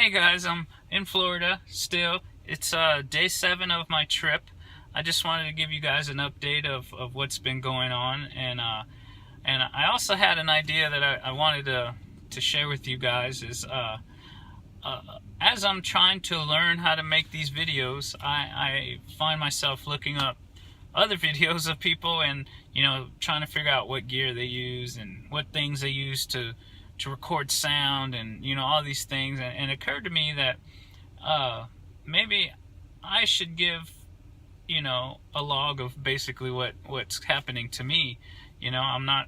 Hey guys, I'm in Florida still. It's day 7 of my trip. I just wanted to give you guys an update of what's been going on, and I also had an idea that I wanted to share with you guys. Is as I'm trying to learn how to make these videos, I find myself looking up other videos of people and trying to figure out what gear they use and what things they use to record sound and all these things, and it occurred to me that maybe I should give a log of basically what's happening to me. I'm not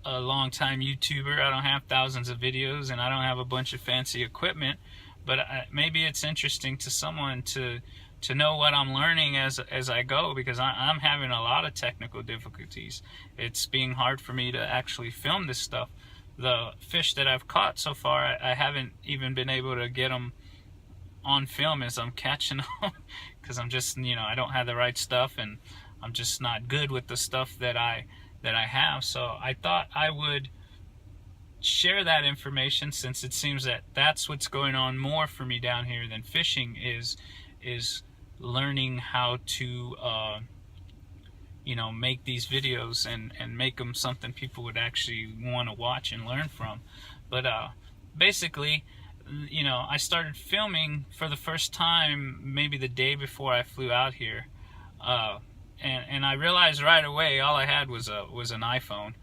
a long time YouTuber. I don't have thousands of videos and I don't have a bunch of fancy equipment, but maybe it's interesting to someone to know what I'm learning as I go, because I'm having a lot of technical difficulties. It's being hard for me to actually film this stuff. The fish that I've caught so far, I haven't even been able to get them on film as I'm catching them because I'm just, I don't have the right stuff and I'm just not good with the stuff that I have. So I thought I would share that information, since it seems that that's what's going on more for me down here than fishing, is learning how to make these videos and make them something people would actually want to watch and learn from. But basically, I started filming for the first time maybe the day before I flew out here, and I realized right away all I had was an iPhone.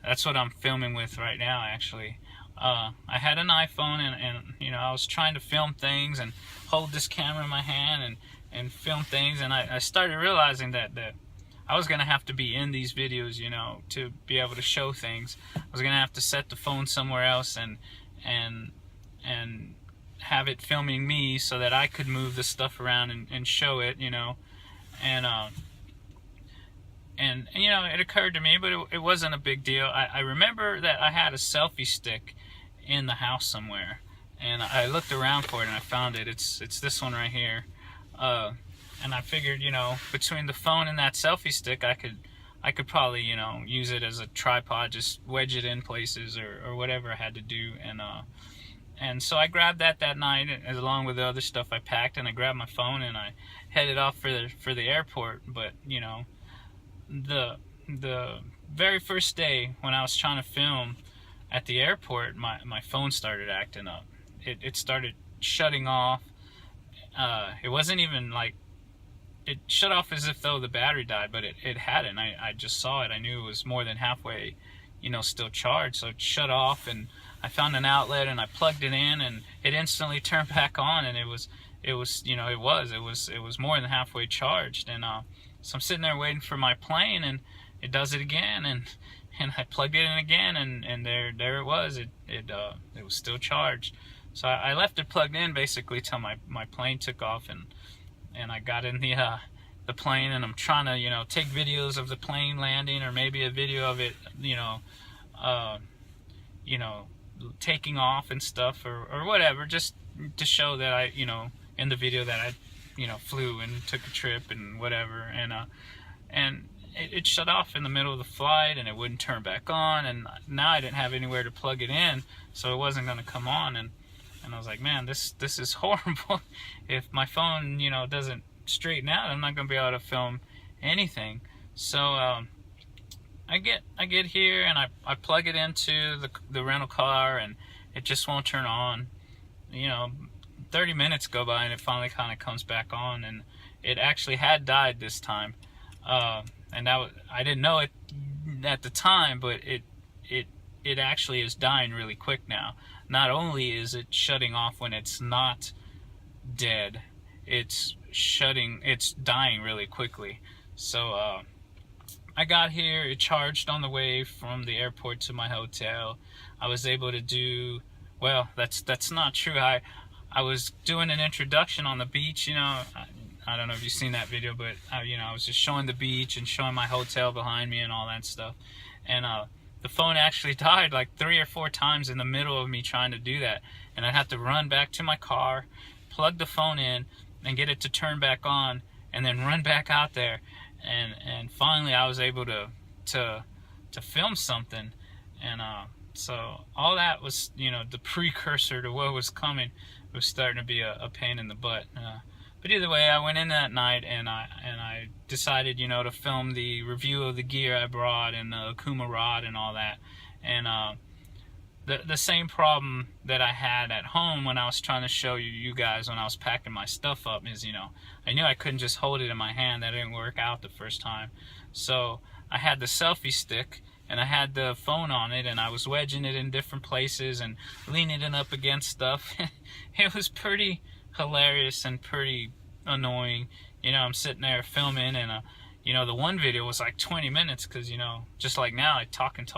That's what I'm filming with right now, actually. I had an iPhone, and I was trying to film things and hold this camera in my hand and film things, and I started realizing that I was going to have to be in these videos, to be able to show things. I was going to have to set the phone somewhere else and have it filming me so that I could move the stuff around and show it, and it occurred to me, but it wasn't a big deal. I remember that I had a selfie stick in the house somewhere, and I looked around for it and I found it. It's this one right here. And I figured, between the phone and that selfie stick, I could probably, use it as a tripod, just wedge it in places or whatever I had to do. And so I grabbed that night, along with the other stuff I packed, and I grabbed my phone and I headed off for the airport. But the very first day when I was trying to film at the airport, my phone started acting up. It started shutting off. It wasn't even like, it shut off as if though the battery died, but it hadn't. I just saw it. I knew it was more than halfway, still charged. So it shut off, and I found an outlet and I plugged it in, and it instantly turned back on, and it was more than halfway charged. And so I'm sitting there waiting for my plane, and it does it again, and I plugged it in again, and there it was. It was still charged. So I left it plugged in basically till my plane took off, and I got in the plane, and I'm trying to take videos of the plane landing, or maybe a video of it taking off and stuff, or whatever, just to show that I in the video that I flew and took a trip and whatever. And it shut off in the middle of the flight, and it wouldn't turn back on, and now I didn't have anywhere to plug it in, so it wasn't going to come on. And I was like, man, this is horrible. If my phone, doesn't straighten out, I'm not going to be able to film anything. So I get here, and I plug it into the rental car, and it just won't turn on. 30 minutes go by, and it finally kind of comes back on, and it actually had died this time. And I didn't know it at the time, but it actually is dying really quick now. Not only is it shutting off when it's not dead, it's dying really quickly. So I got here, it charged on the way from the airport to my hotel. I was able to do, well, that's not true. I was doing an introduction on the beach, I don't know if you've seen that video, but I was just showing the beach and showing my hotel behind me and all that stuff. And the phone actually died like 3 or 4 times in the middle of me trying to do that. And I'd have to run back to my car, plug the phone in, and get it to turn back on, and then run back out there. And finally I was able to film something. And So all that was, you know, the precursor to what was coming. It was starting to be a pain in the butt. But either way, I went in that night and I decided, you know, to film the review of the gear I brought and the Okuma rod and all that. And the same problem that I had at home when I was trying to show you guys when I was packing my stuff up is, you know, I knew I couldn't just hold it in my hand. That didn't work out the first time. So I had the selfie stick and I had the phone on it and I was wedging it in different places and leaning it up against stuff. It was pretty hilarious and pretty annoying. You know, I'm sitting there filming and you know, the one video was like 20 minutes because, you know, just like now I talk and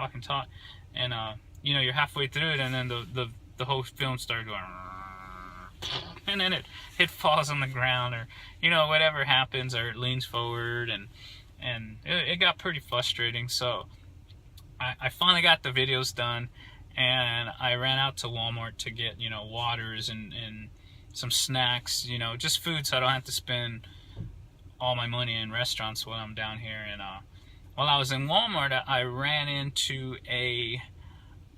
you know, you're halfway through it and then the whole film started going and then it falls on the ground, or, you know, whatever happens, or it leans forward, and it got pretty frustrating. So I finally got the videos done, and I ran out to Walmart to get, you know, waters and some snacks, you know, just food, so I don't have to spend all my money in restaurants while I'm down here. And while I was in Walmart, I ran into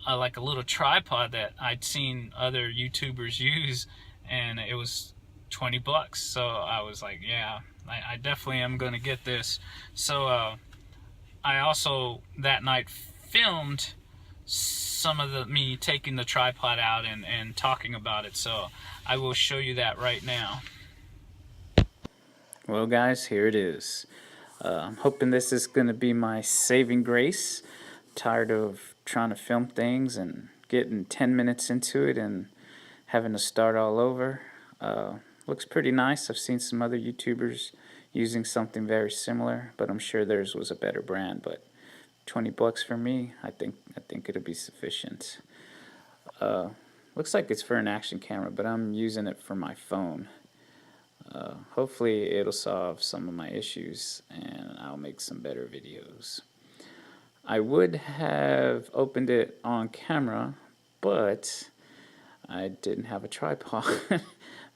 like a little tripod that I'd seen other YouTubers use, and it was $20. So I was like, yeah, I definitely am gonna get this. So I also that night filmed some of me taking the tripod out and talking about it, so I will show you that right now. Well guys, here it is. I'm hoping this is going to be my saving grace. Tired of trying to film things and getting 10 minutes into it and having to start all over. Looks pretty nice. I've seen some other YouTubers using something very similar, but I'm sure theirs was a better brand. But $20 for me, I think it'll be sufficient. Looks like it's for an action camera, but I'm using it for my phone. Hopefully it'll solve some of my issues and I'll make some better videos. I would have opened it on camera, but I didn't have a tripod.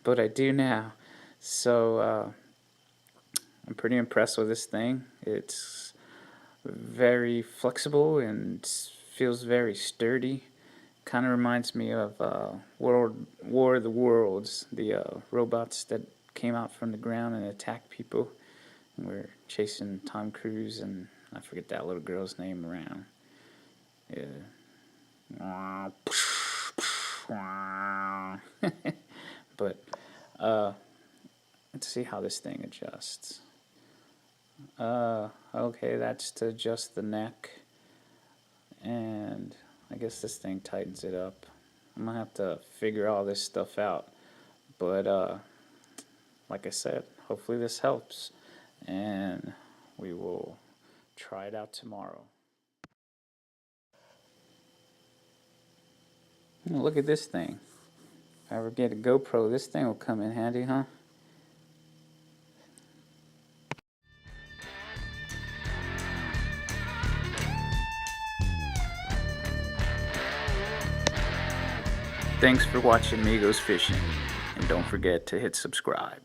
But I do now. So I'm pretty impressed with this thing. It's very flexible and feels very sturdy. Kind of reminds me of War of the Worlds, the robots that came out from the ground and attacked people. And we're chasing Tom Cruise and I forget that little girl's name around. Yeah. But let's see how this thing adjusts. Okay, that's to adjust the neck, and I guess this thing tightens it up. I'm gonna have to figure all this stuff out, but like I said, hopefully this helps, and we will try it out tomorrow. Look at this thing. If I ever get a GoPro, this thing will come in handy, huh? Thanks for watching Migos Fishing, and don't forget to hit subscribe.